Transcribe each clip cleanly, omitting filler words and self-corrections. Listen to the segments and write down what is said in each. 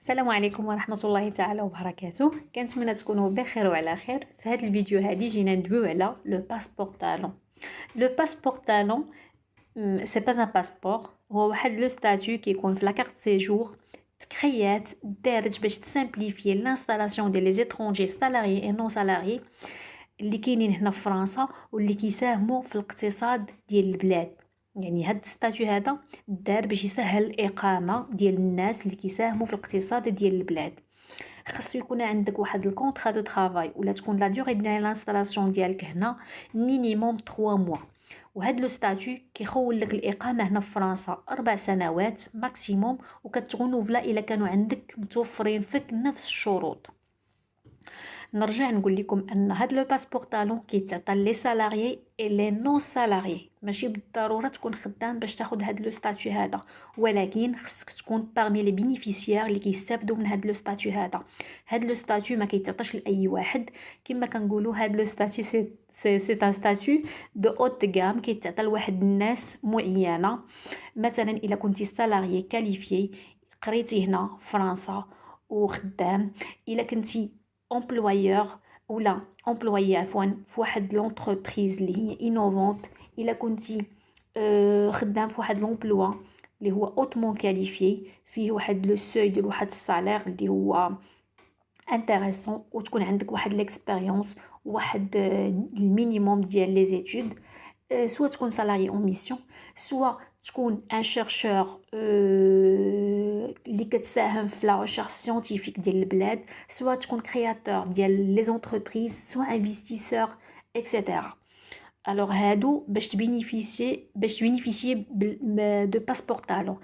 السلام عليكم ورحمة الله تعالى وبركاته. كنتمنى تكونوا بخير وعلى خير. في هذا الفيديو هذه جينا ندويو على لو باسبور طالون. لو باسبور طالون سي با ان باسبور، هو واحد لو ستاتيو كيكون في لا كارت سيجور تكريات دارت باش تسامبليفي لانستالاسيون ديال لي زيترونجي سالاريي اي نون سالاريي اللي كاينين هنا في فرنسا واللي كيساهموا في الاقتصاد ديال البلاد. يعني هاد الستاتيو هذا دار باش يسهل الاقامه ديال الناس اللي كيساهموا في الاقتصاد ديال البلاد. خاصو يكون عندك واحد الكونطرا دو طرافاي ولا تكون لا ديوري ديال لانستالاسيون ديالك هنا مينيموم 3 موا. وهاد لو ستاتيو كيخول لك الاقامه هنا في فرنسا 4 سنوات ماكسيموم، وكتغونوفلا الا كانوا عندك متوفرين فيك نفس الشروط. نرجع نقول لكم ان هاد لو باسبور طالون كيتعطى لي سالاريي اي لي نون سالاريي، ماشي بالضروره تكون خدام باش تاخد هاد لو ستاتيو هذا، ولكن خصك تكون بارمي لي بينيفيسيير اللي كيستافدوا من هاد لو ستاتيو هذا. هاد لو ستاتيو ما كيتعطاش لاي واحد، كما كنقولوا هاد لو ستاتيو سي ان ستاتيو دو اوت غام كيتعطى لواحد الناس معينه. مثلا الا كنتي سالاريي كاليفيي قريتي هنا في فرنسا وخدام، الا كنتي امبلويور ولا امبلويي عفوا في واحد لونتربريز اللي هي انوفونت، الا كنتي خدام في واحد لومبلوا اللي هو اوتمون كاليفيي فيه واحد لو سوي ديال واحد الصالير اللي هو انتريسون، وتكون عندك واحد ليكسبيريونس واحد المينيموم ديال لي زيتود، سوا تكون سالاري اون ميسيون، سوا تكون ان شيرشور اللي كتساهم في لا ريشيرش سيانتيفيك ديال البلاد، سوا تكون كرياتور ديال لي زونتربريز، سوا انفستيسور اكسيتيرا. الوغ هادو باش تبينيفيسي دو باسبور طالون.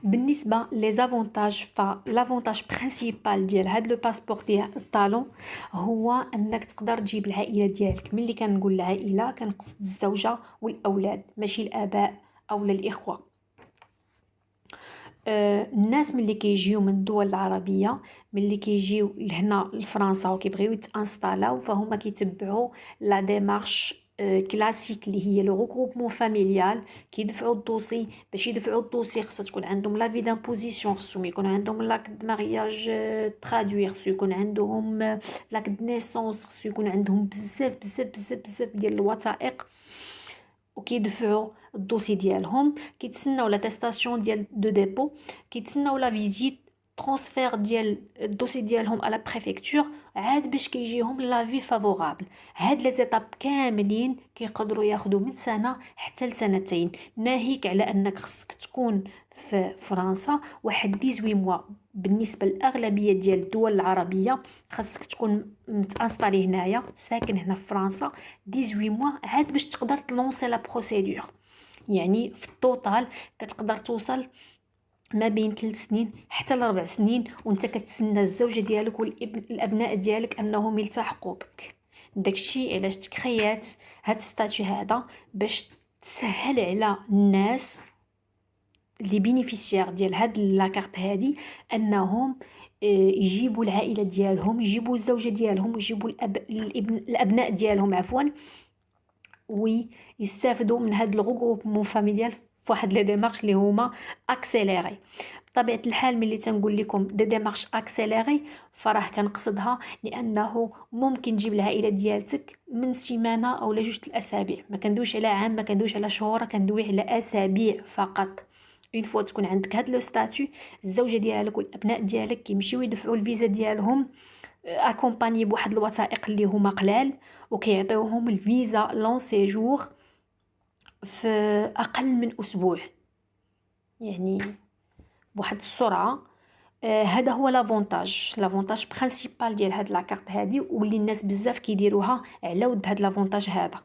بالنسبه لي زافونتاج، فلافونتاج برينسيبال ديال هاد لو باسبور ديال الطالون هو انك تقدر تجيب العائله ديالك. ملي كنقول العائله كنقصد الزوجه والاولاد، ماشي الاباء او الاخوه. الناس ملي كيجيو من الدول العربيه، ملي كيجيو لهنا لفرنسا وكيبغيو يتانستالاو، فهما كيتبعوا لا ديمارش كلاسيك اللي هي لو غروبمون فاميليال. كيدفعوا الدوسي، باش يدفعوا الدوسي خصها تكون عندهم لا في دامبوزيسيون، خصهم يكون عندهم لاك د مارياج ترادوي، خصو يكون عندهم لاك د نيسونس، خصو يكون عندهم بزاف بزاف بزاف بزاف ديال الوثائق. وكيدفعوا الدوسي ديالهم، كيتسناو لاتيستاسيون ديال دو ديبو، كيتسناو لا فيزيت ترانسفير ديال الدوسي ديالهم على بريفكتور، عاد باش كيجيهم لافي فافورابل. هاد لي زيتاب كاملين كيقدروا ياخذوا من سنه حتى لسنتين، ناهيك على انك خصك تكون في فرنسا واحد 18 موا. بالنسبه للاغلبيه ديال الدول العربيه خاصك تكون متانستالي هنايا ساكن هنا في فرنسا 18 موا عاد باش تقدر تلونسي لا بروسيدور. يعني في التوتال كتقدر توصل ما بين 3 سنين حتى ل 4 سنين وانت كتسنى الزوجه ديالك والابناء ديالك انهم يلتحقوا بك. داكشي علاش تكريات هاد ستاتيو هذا، باش تسهل على الناس اللي بينيفيسيار ديال هاد لاكارت هادي انهم يجيبوا العائله ديالهم، يجيبوا الزوجه ديالهم، يجيبوا الابناء ديالهم عفوا، ويستافدوا من هاد الغروبمون فاميليال فواحد لي ديمارش اللي هما اكسيليري. بطبيعه الحال ملي تنقول لكم دي ديمارش اكسيليري فراه كنقصدها لانه ممكن تجيب العائله ديالتك من سيمانه او جوج الاسابيع، ما كندويش على عام، ما كندويش على شهور، كندوي على اسابيع فقط. اون فوا تكون عندك هاد لو ستاتيو، الزوجه ديالك والابناء ديالك كيمشيو يدفعوا الفيزا ديالهم اكومباني بواحد الوثائق اللي هما قلال، وكيعطيوهم الفيزا لون سيجور في اقل من اسبوع، يعني بواحد السرعه. هذا هو لافونتاج برينسيبال ديال هاد لاكارت هادي، واللي الناس بزاف كيديروها على ود هاد لافونتاج هذا.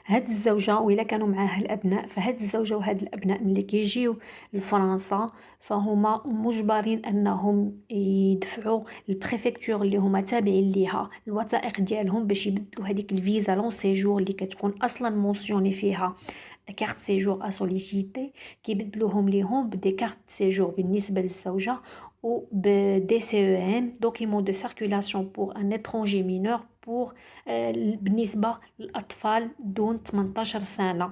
هاد الزوجه وإلا كانوا معاها الابناء، فهاد الزوجه وهاد الابناء ملي كيجيو لفرنسا فهما مجبرين انهم يدفعوا البريفكتور اللي هما تابعين ليها الوثائق ديالهم باش يبدلوا هذيك الفيزا لون سيجور اللي كتكون اصلا مونسيوني فيها كارت سيجور اسوليسيتي، كيبدلوهم ليهم بدي كارت سيجور بالنسبه للزوجه و بدي سي او ام دوكيمون دو سيركولاسيون بور ان étranger mineur بور بالنسبه للاطفال دون 18 سنه.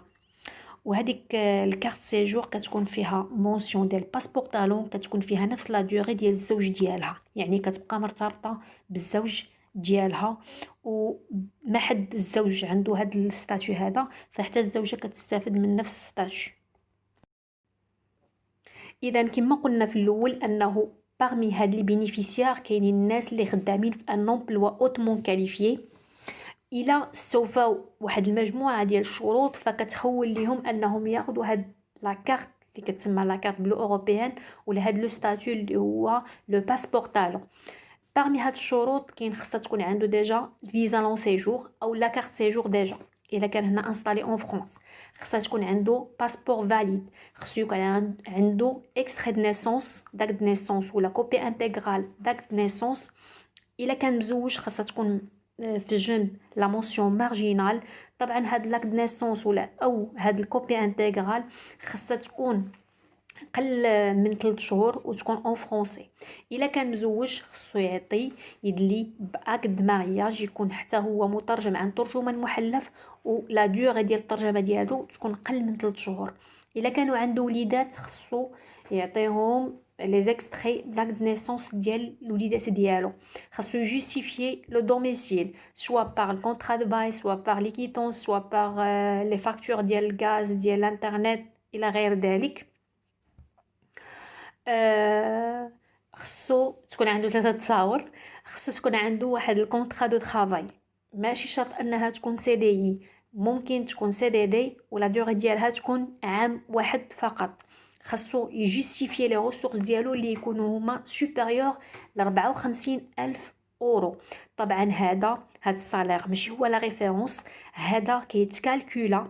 وهذيك الكارت سيجور كتكون فيها مونسيون ديال باسبور طالون، كتكون فيها نفس لا ديوري ديال الزوج ديالها، يعني كتبقى مرتبطه بالزوج ديالها. وما حد الزوج عنده هاد الستاتيو هذا، فحتى الزوجه كتستافد من نفس الستاتيو. اذا كما قلنا في الاول انه parmi هاد لي بينيفيسيار كاينين الناس اللي خدامين في ان امبلوا اوتمون كاليفيي. الى استوفاو واحد المجموعه ديال الشروط فكتخول ليهم انهم ياخذوا هاد لا كارت اللي كتسمى لا كارت بلو اوروبيان، ولا هاد لو ستاتيو اللي هو لو باسبور طالون. parmi هاد الشروط كاين خصها تكون عنده ديجا فيزا لون سيجور او لا كارت سيجور ديجا. الا كان هنا انستالي اون فرانس خصها تكون عنده باسبور فاليد، خصو يكون عنده اكستري دو نيسونس داك دو نيسونس ولا كوبي انتغرال داك دو نيسونس. الا كان مزوج خاصها تكون في الجنب لا مونسيون مارجينال. طبعا هاد لاك دو نيسونس ولا او هاد الكوبي انتغرال خاصها تكون قل من 3 شهور وتكون اون فرونسي. الا كان مزوج خصو يعطي يدلي باكد مارياج يكون حتى هو مترجم عن ترجمان محلف، ولا ديوغي ديال الترجمه ديالو تكون قل من 3 شهور. الا كانوا عنده وليدات خصو يعطيهم لي زيكستري داك دو نيسونس ديال الوليدات ديالو. خاصو جوستيفيي لو دوميسيل سوا بار الكونطرا دو باي سوا بار لي كيتونس سوا بار لي فاكتور ديال الغاز ديال الانترنت الى غير ذلك. خصو تكون عنده 3 تصاور. خصو تكون عنده واحد الكونطرا دو طرافاي، ماشي شرط انها تكون سي دي اي، ممكن تكون سي دي دي ولا ديوغي ديالها تكون عام واحد فقط. خاصو يجوستيفي لي ريسورس ديالو اللي يكونوا هما سوبيريور ل 54,000 اورو. طبعا هاد الصالير ماشي هو لا ريفيرونس، هذا كيتكالكولا.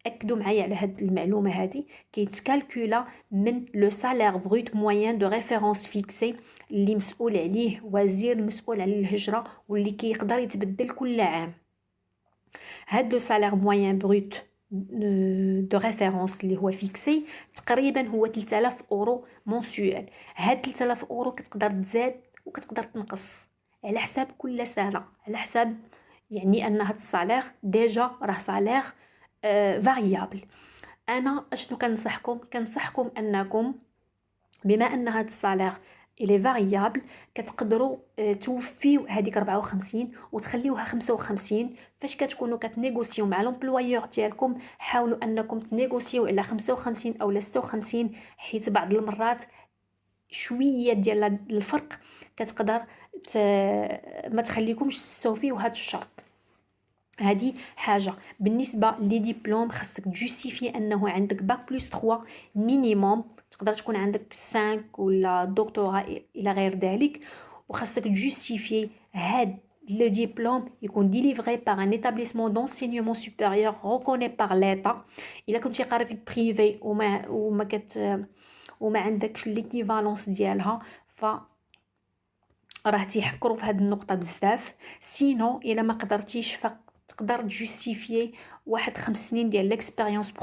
اكدوا معايا على هاد المعلومه هذه، كيتكالكولا من لو سالير بروت موين دو ريفيرونس فيكسي اللي مسؤول عليه وزير المسؤول على الهجره واللي كيقدر يتبدل كل عام. هاد لو سالير موين بروت دو ريفيرونس اللي هو فيكسي تقريبا هو 3000 اورو مونسيوال. هاد 3000 اورو كتقدر تزاد وكتقدر تنقص على حساب كل سنه، على حساب يعني ان هاد الصالير ديجا راه صالير فاريابل. انا اشنو كنصحكم انكم بما ان هاد الصالير الي فاريابل كتقدروا توفيو هذيك 54 وتخليوها 55. فاش كتكونوا كتنيغوسيو مع لومبلويور ديالكم حاولوا انكم تنيغوسيو على 55 او 56، حيت بعض المرات شويه ديال الفرق كتقدر ما تخليكمش تستوفيو هاد الشرط. هذه حاجه. بالنسبه لي ديبلوم خاصك تجوستيفي انه عندك باك بلس 3 مينيموم، تقدر تكون عندك 5 ولا دكتوراه الى غير ذلك. وخاصك تجوستيفي هاد le diplôme يكون ديليفري par un établissement d'enseignement supérieur reconnu par l'État. الا كنتي قاري في البريفي وما عندكش ليكيفالونس ديالها ف راه تيحكروا في هاد النقطه بزاف. سينو الا ما قدرتيش تقدر تجوستيفي واحد 5 سنين ديال ليكسبيريونس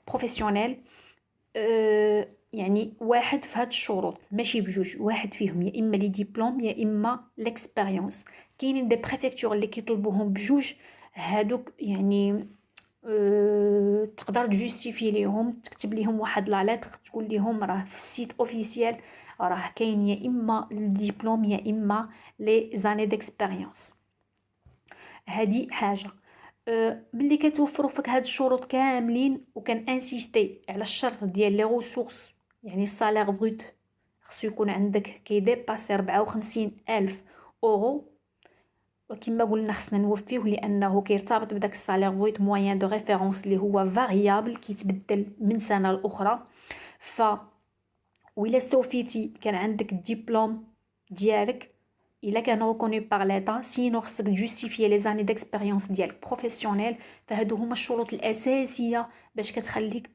بروفيسيونيل. يعني واحد في هاد الشروط ماشي بجوج، واحد فيهم يا اما لي ديبلوم يا اما ليكسبيريونس. كاينين دي بريفكتور اللي كيطلبوهم بجوج، هادوك يعني تقدر تجوستيفي ليهم، تكتب ليهم واحد لا لتر تقول لهم راه في السيت اوفيسيال راه كاين يا اما الدبلوم يا اما لي زاني ديكسبيريونس. هذه حاجه. ملي كتوفروا فيك هاد الشروط كاملين وكان انسيستي على الشرط ديال لي ريسورس، يعني الصالير بروت خصو يكون عندك كيديباسي 54,000 اورو. وكما قلنا خصنا نوفيه لانه كيرتبط بداك الصالير بروت موين دو ريفيرونس اللي هو فاريابل كيتبدل من سنه لاخرى. ف وإلا استوفيتي كان عندك الدبلوم ديالك الا كان ريكوني باغ ليطا، سينو خصك جوستيفي لي زاني ديكسبيريونس ديالك بروفيسيونيل. فهادو هما الشروط الاساسيه باش كتخليك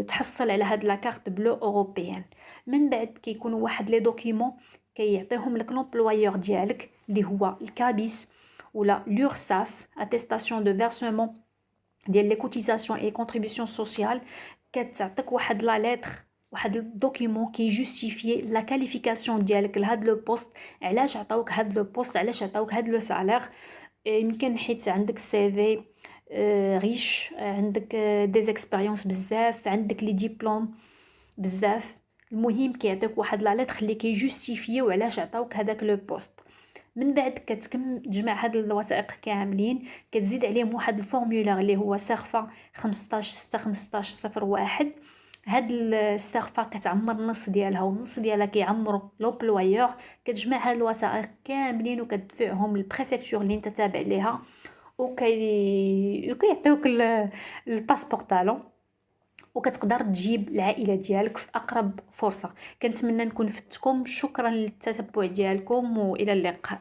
تحصل على هاد لا كارت بلو اوروبيان. من بعد كيكون واحد لي دوكيومون كيعطيهم لك لومبلويور ديالك اللي هو الكابيس ولا لورساف اتيستاسيون دو فيرسمون ديال لي كوتيزاسيون اي كونطريبيسيون سوسيال. كتعطيك واحد لا لتر، واحد الدوكيومون كيجوستيفي لا كاليفيكاسيون ديالك لهاد لو بوست، علاش عطاوك هاد لو بوست، علاش عطاوك هاد لو سالير. يمكن حيت عندك سي في ريش، عندك دي زيكسبيريونس بزاف، عندك لي ديبلوم بزاف. المهم كيعطيوك واحد لا لتر اللي كيجوستيفيو علاش عطاوك هذاك لو بوست. من بعد تجمع هاد الوثائق كاملين، كتزيد عليهم واحد الفورمولير اللي هو سيرفا 15 6 15 01. هاد السيرفا كتعمر النص ديالها والنص ديالها كيعمرو لوبلويور. كتجمع هاد الوثائق كاملين وكتدفعهم للبريفكتور اللي انت تابع ليها، وكيعطيوك الباسبور طالون، وكتقدر تجيب العائله ديالك في اقرب فرصه. كنتمنى نكون فدتكم. شكرا للتتبع ديالكم والى اللقاء.